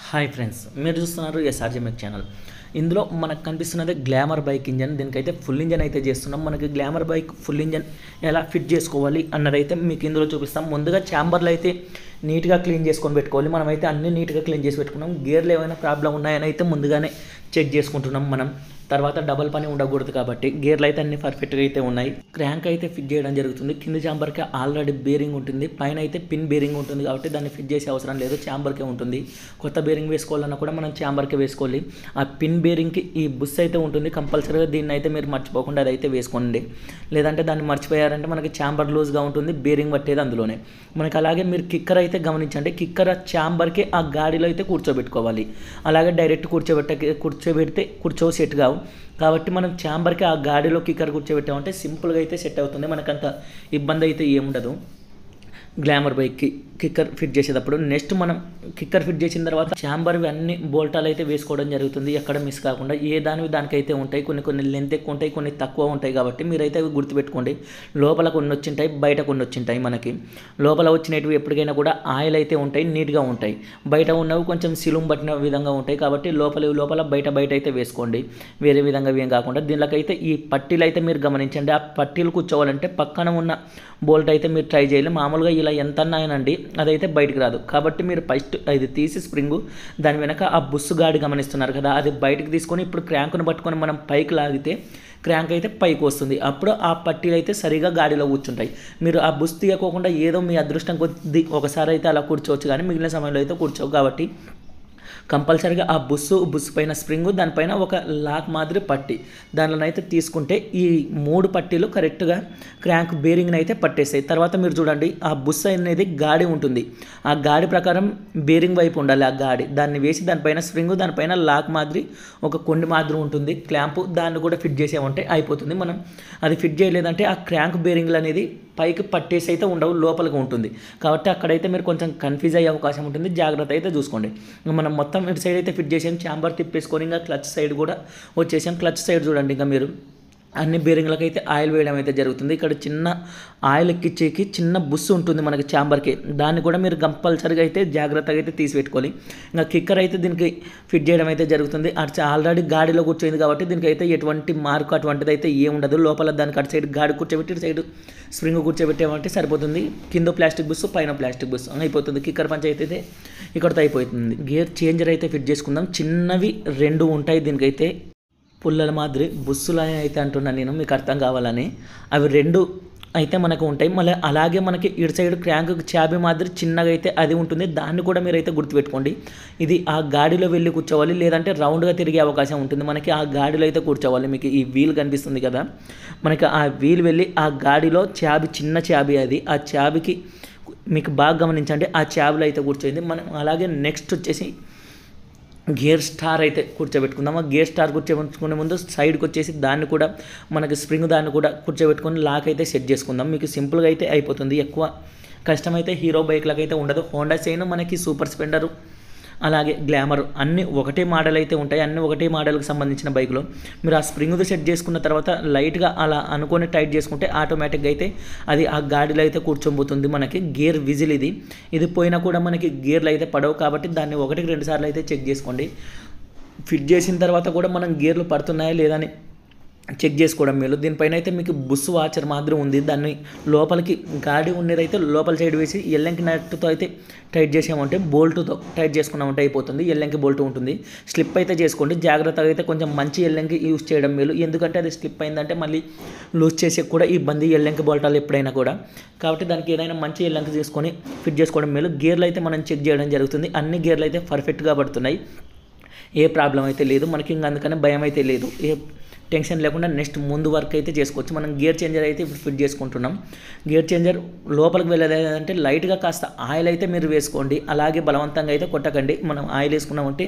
Hi friends, మీరు చూస్తున్నారు ఎస్ఆర్జెమెక్ channel. ఇందులో మనకు కనిపిస్తున్నది గ్లామర్ బైక్ ఇంజన్. దీనికైతే ఫుల్ ఇంజన్ అయితే చేస్తున్నాం. మనకి గ్లామర్ బైక్ ఫుల్ ఇంజన్ ఎలా ఫిట్ చేసుకోవాలి అన్నదైతే మీకు ఇందులో చూపిస్తాం. ముందుగా ఛాంబర్లు అయితే నీట్గా క్లీన్ చేసుకొని పెట్టుకోవాలి. మనమైతే అన్ని నీట్గా క్లీన్ చేసి పెట్టుకున్నాం. గేర్లు ఏమైనా ప్రాబ్లం ఉన్నాయని అయితే ముందుగానే చెక్ చేసుకుంటున్నాం మనం. తర్వాత డబల్ పని ఉండకూడదు కాబట్టి గేర్లు అయితే అన్ని పర్ఫెక్ట్గా అయితే ఉన్నాయి. క్రాంక్ అయితే ఫిట్ చేయడం జరుగుతుంది. కింది ఛాంబర్కి ఆల్రెడీ బేరింగ్ ఉంటుంది, పైన అయితే పిన్ బేరింగ్ ఉంటుంది కాబట్టి దాన్ని ఫిట్ చేసే అవసరం లేదు, ఛాంబర్కే ఉంటుంది. కొత్త బేరింగ్ వేసుకోవాలన్నా కూడా మనం ఛాంబర్కే వేసుకోవాలి. ఆ పిన్ బేరింగ్కి ఈ బుస్ అయితే ఉంటుంది కంపల్సరీగా. దీన్ని అయితే మీరు మర్చిపోకుండా అది అయితే వేసుకోండి. లేదంటే దాన్ని మర్చిపోయారంటే మనకి ఛాంబర్ లూజ్గా ఉంటుంది, బేరింగ్ పట్టేది అందులోనే. మనకి అలాగే మీరు కిక్కర్ అయితే గమనించండి. కిక్కర్ ఛాంబర్కి ఆ గాడిలో అయితే కూర్చోబెట్టుకోవాలి. అలాగే డైరెక్ట్ కూర్చోబెడితే సెట్ కావు కాబట్టి మనం ఛాంబర్కి ఆ గాడిలో కిక్కర్ కూర్చోబెట్టామంటే సింపుల్గా అయితే సెట్ అవుతుంది. మనకంత ఇబ్బంది అయితే ఏముండదు గ్లామర్ బైక్కి కిక్కర్ ఫిట్ చేసేటప్పుడు. నెక్స్ట్ మనం కిక్కర్ ఫిట్ చేసిన తర్వాత ఛాంబర్వి అన్ని బోల్టాలు అయితే వేసుకోవడం జరుగుతుంది, ఎక్కడ మిస్ కాకుండా. ఏ దానికైతే ఉంటాయి, కొన్ని లెంత్ ఎక్కువ ఉంటాయి, కొన్ని తక్కువ ఉంటాయి కాబట్టి మీరైతే అవి గుర్తుపెట్టుకోండి. లోపల కొన్ని వచ్చింటాయి, బయట కొన్ని వచ్చింటాయి. మనకి లోపల వచ్చినవి ఎప్పటికైనా కూడా ఆయిల్ అయితే ఉంటాయి, నీట్గా ఉంటాయి. బయట ఉన్నవి కొంచెం సిలుం పట్టిన విధంగా ఉంటాయి కాబట్టి లోపల బయట అయితే వేసుకోండి. వేరే విధంగా ఏం కాకుండా దీనికైతే ఈ పట్టీలు అయితే మీరు గమనించండి. ఆ పట్టీలు కూర్చోవాలంటే పక్కన ఉన్న బోల్ట్ అయితే మీరు ట్రై చేయాలి. మామూలుగా ఇలా ఎంత అన్నాయనండి అదైతే బయటకు రాదు కాబట్టి మీరు ఫస్ట్ అది తీసి స్ప్రింగు దాని వెనక ఆ బుస్సు గాడి గమనిస్తున్నారు కదా, అది బయటకు తీసుకొని ఇప్పుడు క్రాంక్ను పట్టుకొని మనం పైకి లాగితే క్రాంక్ అయితే పైకి వస్తుంది. అప్పుడు ఆ పట్టీలు అయితే సరిగా గాడిలో కూర్చుంటాయి. మీరు ఆ బుస్ తీయకోకుండా ఏదో మీ అదృష్టం కొద్ది ఒకసారి అయితే అలా కూర్చోవచ్చు కానీ మిగిలిన సమయంలో అయితే కూర్చోవు. కాబట్టి కంపల్సరీగా ఆ బుస్సు పైన స్ప్రింగు, దానిపైన ఒక లాక్ మాదిరి పట్టి దానిలోనైతే తీసుకుంటే ఈ 3 పట్టీలు కరెక్ట్గా క్రాంక్ బేరింగ్ని అయితే పట్టేస్తాయి. తర్వాత మీరు చూడండి, ఆ బుస్సు అనేది గాడి ఉంటుంది. ఆ గాడి ప్రకారం బేరింగ్ వైపు ఉండాలి ఆ గాడి. దాన్ని వేసి దానిపైన స్ప్రింగు, దానిపైన లాక్ మాదిరి ఒక కొండి మాదిరి ఉంటుంది క్లాంపు, దాన్ని కూడా ఫిట్ చేసామంటే అయిపోతుంది. మనం అది ఫిట్ చేయలేదంటే ఆ క్రాంక్ బేరింగ్లు అనేది పైకి పట్టేసి అయితే ఉండవు, లోపలికి ఉంటుంది. కాబట్టి అక్కడైతే మీరు కొంచెం కన్ఫ్యూజ్ అయ్యే అవకాశం ఉంటుంది, జాగ్రత్త అయితే చూసుకోండి. మనం మొత్తం ఇటు సైడ్ అయితే ఫిట్ చేసాం, ఛాంబర్ తిప్పేసుకొని ఇంకా క్లచ్ సైడ్ కూడా వచ్చేసాం. క్లచ్ సైడ్ చూడండి, ఇంకా మీరు అన్ని బేరింగ్లకు అయితే ఆయిల్ వేయడం అయితే జరుగుతుంది. ఇక్కడ చిన్న ఆయిల్ ఎక్కించేకి చిన్న బుస్సు ఉంటుంది మనకి ఛాంబర్కి, దాన్ని కూడా మీరు కంపల్సరీగా అయితే జాగ్రత్తగా అయితే తీసిపెట్టుకోవాలి. ఇంకా కిక్కర్ అయితే దీనికి ఫిట్ చేయడం అయితే జరుగుతుంది. ఆల్రెడీ గాడిలో కూర్చోయింది కాబట్టి దీనికి అయితే ఎటువంటి మార్కు అటువంటిది అయితే ఏముండదు. లోపల దానికి అటు సైడ్ గాడి కూర్చోబెట్టి ఇటు సైడ్ స్ప్రింగ్ కూర్చోబెట్టామంటే సరిపోతుంది. కింద ప్లాస్టిక్ బుస్సు, పైన ప్లాస్టిక్ బుస్సు అయిపోతుంది. కిక్కర్ పంచ్ అయితే ఇక్కడితో అయిపోతుంది. గేర్ చేంజర్ అయితే ఫిట్ చేసుకుందాం. చిన్నవి 2 ఉంటాయి దీనికైతే, పుల్లల మాదిరి బుస్సులని అయితే అంటున్నాను నేను, మీకు అర్థం కావాలని. అవి 2 అయితే మనకు ఉంటాయి. మళ్ళీ అలాగే మనకి ఇటు సైడ్ క్రాంక్ చాబీ మాదిరి చిన్నగా అయితే అది ఉంటుంది, దాన్ని కూడా మీరైతే గుర్తుపెట్టుకోండి. ఇది ఆ గాడిలో వెళ్ళి కూర్చోవాలి, లేదంటే రౌండ్గా తిరిగే అవకాశం ఉంటుంది. మనకి ఆ గాడిలో అయితే కూర్చోవాలి. మీకు ఈ వీల్ కనిపిస్తుంది కదా, మనకి ఆ వీల్ వెళ్ళి ఆ గాడిలో చాబీ, చిన్న చాబీ అది, ఆ చాబీకి మీకు బాగా గమనించండి, ఆ చాబీలో అయితే కూర్చోయింది. మనం అలాగే నెక్స్ట్ వచ్చేసి గేర్ స్టార్ అయితే కూర్చోబెట్టుకుందాం. ఆ గేర్ స్టార్ కూర్చోబెట్టుకునే ముందు సైడ్కి వచ్చేసి దాన్ని కూడా మనకి స్ప్రింగ్ దాన్ని కూడా కూర్చోబెట్టుకొని లాక్ అయితే సెట్ చేసుకుందాం. మీకు సింపుల్గా అయితే అయిపోతుంది. ఎక్కువ కష్టమైతే హీరో బైక్లకు అయితే ఉండదు. హోండా షైన్, మనకి సూపర్ స్ప్లెండరు, అలాగే గ్లామర్ అన్నీ ఒకటే మోడల్ అయితే ఉంటాయి. అన్నీ ఒకటే మోడల్కి సంబంధించిన బైక్లో మీరు ఆ స్ప్రింగ్ సెట్ చేసుకున్న తర్వాత లైట్గా అలా అనుకొని టైట్ చేసుకుంటే ఆటోమేటిక్గా అయితే అది ఆ గాడిలో అయితే కూర్చోబోతుంది. మనకి గేర్ విజిల్ ఇది పోయినా కూడా మనకి గేర్లు అయితే పడవు కాబట్టి దాన్ని 1-2 సార్లు అయితే చెక్ చేసుకోండి. ఫిట్ చేసిన తర్వాత కూడా మనం గేర్లు పడుతున్నాయా లేదా అని చెక్ చేసుకోవడం మేలు. దీనిపైన అయితే మీకు బుస్ వాచర్ మాత్రం ఉంది, దాన్ని లోపలికి గాడి ఉండేదైతే లోపల సైడ్ వేసి ఎల్లంకి నట్టుతో అయితే టైట్ చేసామంటే, బోల్ట్తో టైట్ చేసుకున్నామంటే అయిపోతుంది. ఎల్లంకి బోల్ట్ ఉంటుంది. స్లిప్ అయితే చేసుకోండి జాగ్రత్తగా. అయితే కొంచెం మంచి ఎల్లంకి యూజ్ చేయడం మేలు, ఎందుకంటే అది స్లిప్ అయిందంటే మళ్ళీ లూజ్ చేసే కూడా ఇబ్బంది ఎల్లంకి బోల్టాలు ఎప్పుడైనా కూడా. కాబట్టి దానికి ఏదైనా మంచి ఎల్లంకి చేసుకొని ఫిట్ చేసుకోవడం మేలు. గేర్లు అయితే మనం చెక్ చేయడం జరుగుతుంది. అన్ని గేర్లు అయితే పర్ఫెక్ట్గా పడుతున్నాయి, ఏ ప్రాబ్లం అయితే లేదు మనకి. ఇంకా అందుకని భయం అయితే లేదు, ఏ టెన్షన్ లేకుండా నెక్స్ట్ ముందు వర్క్ అయితే చేసుకోవచ్చు. మనం గేర్ చేంజర్ అయితే ఇప్పుడు ఫిట్ చేసుకుంటున్నాం. గేర్ చేంజర్ లోపలికి వెళ్ళలేదంటే లైట్గా కాస్త ఆయిల్ అయితే మీరు వేసుకోండి, అలాగే బలవంతంగా అయితే కొట్టకండి. మనం ఆయిల్ వేసుకున్నామంటే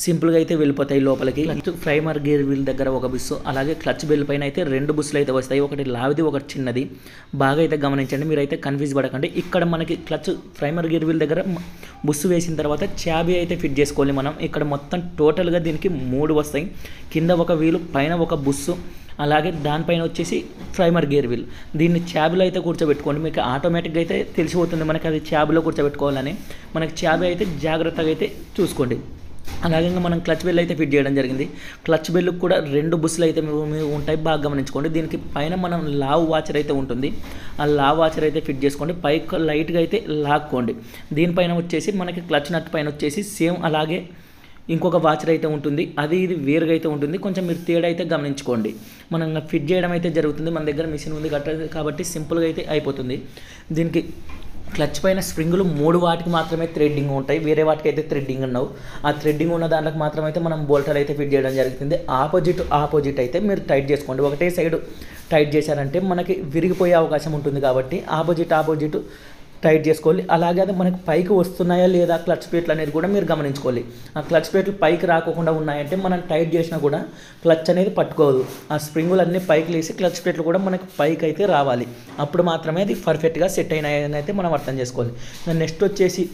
సింపుల్గా అయితే వెళ్ళిపోతాయి లోపలికి. క్లచ్ ప్రైమర్ గేర్ వీల్ దగ్గర ఒక బుస్సు, అలాగే క్లచ్ బెల్ పైన అయితే 2 బుస్సులు అయితే వస్తాయి, ఒకటి లావుది ఒకటి చిన్నది. బాగా అయితే గమనించండి, మీరైతే కన్ఫ్యూజ్ పడకండి. ఇక్కడ మనకి క్లచ్ ప్రైమర్ గేర్ వీల్ దగ్గర బుస్సు వేసిన తర్వాత చాబీ అయితే ఫిట్ చేసుకోవాలి మనం. ఇక్కడ మొత్తం టోటల్గా దీనికి 3 వస్తాయి, కింద ఒక వీలు పైన ఒక బుస్సు, అలాగే దానిపైన వచ్చేసి ప్రైమర్ గేర్ వీల్. దీన్ని చాబీలో అయితే కూర్చోబెట్టుకోండి, మీకు ఆటోమేటిక్గా అయితే తెలిసిపోతుంది మనకి అది చాబీలో కూర్చోబెట్టుకోవాలని. మనకి చాబీ అయితే జాగ్రత్తగా అయితే చూసుకోండి. అలాగే మనం క్లచ్ బెల్ అయితే ఫిట్ చేయడం జరిగింది. క్లచ్ బెల్కి కూడా 2 బుస్సులు అయితే ఉంటాయి, బాగా గమనించుకోండి. దీనికి పైన మనం లావ్ వాచర్ అయితే ఉంటుంది, ఆ లావ్ వాచర్ అయితే ఫిట్ చేసుకోండి, పైకి లైట్గా అయితే లాక్కోండి. దీనిపైన వచ్చేసి మనకి క్లచ్ నట్ పైన వచ్చేసి సేమ్ అలాగే ఇంకొక వాచర్ అయితే ఉంటుంది, అది ఇది వేరుగా అయితే ఉంటుంది. కొంచెం మీరు తేడా అయితే గమనించుకోండి. మనం ఫిట్ చేయడం అయితే జరుగుతుంది, మన దగ్గర మిషన్ ఉంది కాబట్టి సింపుల్గా అయితే అయిపోతుంది. దీనికి క్లచ్ పైన స్ప్రింగులు 3 వాటికి మాత్రమే థ్రెడ్డింగ్ ఉంటాయి, వేరే వాటికి అయితే థ్రెడ్డింగ్ ఉండవు. ఆ థ్రెడ్డింగ్ ఉన్న దాంట్లోకి మాత్రమైతే మనం బోల్టాలు అయితే ఫిట్ చేయడం జరుగుతుంది. ఆపోజిట్ అయితే మీరు టైట్ చేసుకోండి. ఒకటే సైడ్ టైట్ చేశారంటే మనకి విరిగిపోయే అవకాశం ఉంటుంది, కాబట్టి ఆపోజిట్ టైట్ చేసుకోవాలి. అలాగే అది మనకి పైకి వస్తున్నాయా లేదా క్లచ్ ప్లేట్లు అనేది కూడా మీరు గమనించుకోవాలి. ఆ క్లచ్ ప్లేట్లు పైకి రాకుండా ఉన్నాయంటే మనం టైట్ చేసినా కూడా క్లచ్ అనేది పట్టుకోదు. ఆ స్ప్రింగులు అన్నీ పైకి లేసి క్లచ్ ప్లేట్లు కూడా మనకి పైకి అయితే రావాలి, అప్పుడు మాత్రమే అది పర్ఫెక్ట్గా సెట్ అయినాయని అయితే మనం అర్థం చేసుకోవాలి. నెక్స్ట్ వచ్చేసి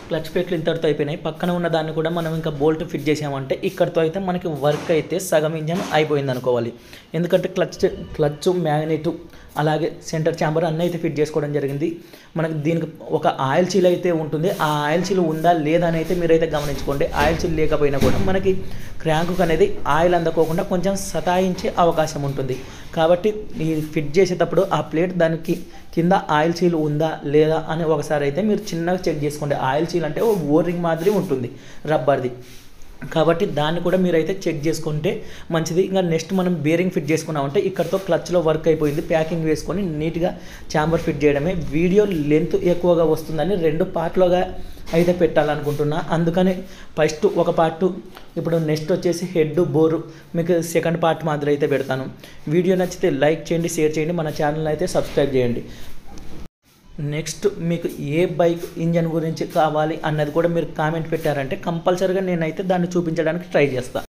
క్లచ్ ప్లేట్లు ఇంతటితో అయిపోయినాయి. పక్కన ఉన్న దాన్ని కూడా మనం ఇంకా బోల్ట్ ఫిట్ చేసామంటే ఇక్కడితో అయితే మనకి వర్క్ అయితే సగం ఇంజన్ అయిపోయింది అనుకోవాలి. ఎందుకంటే క్లచ్ మ్యాగ్నెట్ అలాగే సెంటర్ ఛాంబర్ అన్నీ అయితే ఫిట్ చేసుకోవడం జరిగింది. మనకి దీనికి ఒక ఆయిల్ చీల్ అయితే ఉంటుంది, ఆ ఆయిల్ చీల్ ఉందా లేదా అని అయితే మీరైతే గమనించుకోండి. ఆయిల్ చీల్ లేకపోయినా కూడా మనకి క్రాంకు అనేది ఆయిల్ అందకోకుండా కొంచెం సతాయించే అవకాశం ఉంటుంది. కాబట్టి ఈ ఫిట్ చేసేటప్పుడు ఆ ప్లేట్ దానికి కింద ఆయిల్ చీల్ ఉందా లేదా అని ఒకసారి అయితే మీరు చిన్నగా చెక్ చేసుకోండి. ఆయిల్ చీల్ అంటే ఓ రింగ్ మాదిరి ఉంటుంది రబ్బర్ది, కాబట్టి దాన్ని కూడా మీరైతే చెక్ చేసుకుంటే మంచిది. ఇంకా నెక్స్ట్ మనం బేరింగ్ ఫిట్ చేసుకున్నామంటే ఇక్కడతో క్లచ్లో వర్క్ అయిపోయింది. ప్యాకింగ్ వేసుకొని నీట్గా ఛాంబర్ ఫిట్ చేయడమే. వీడియో లెంత్ ఎక్కువగా వస్తుందని 2 పార్ట్లుగా అయితే పెట్టాలనుకుంటున్నా, అందుకని ఫస్ట్ ఒక పార్ట్, ఇప్పుడు నెక్స్ట్ వచ్చేసి హెడ్ బోరు, మీకు సెకండ్ పార్ట్ మాదిరి అయితే పెడతాను. వీడియో నచ్చితే లైక్ చేయండి, షేర్ చేయండి, మన ఛానల్ అయితే సబ్స్క్రైబ్ చేయండి. నెక్స్ట్ మీకు ఏ బైక్ ఇంజన్ గురించి కావాలి అన్నది కూడా మీరు కామెంట్ పెట్టారంటే కంపల్సరీగా నేనైతే దాన్ని చూపించడానికి ట్రై చేస్తాను.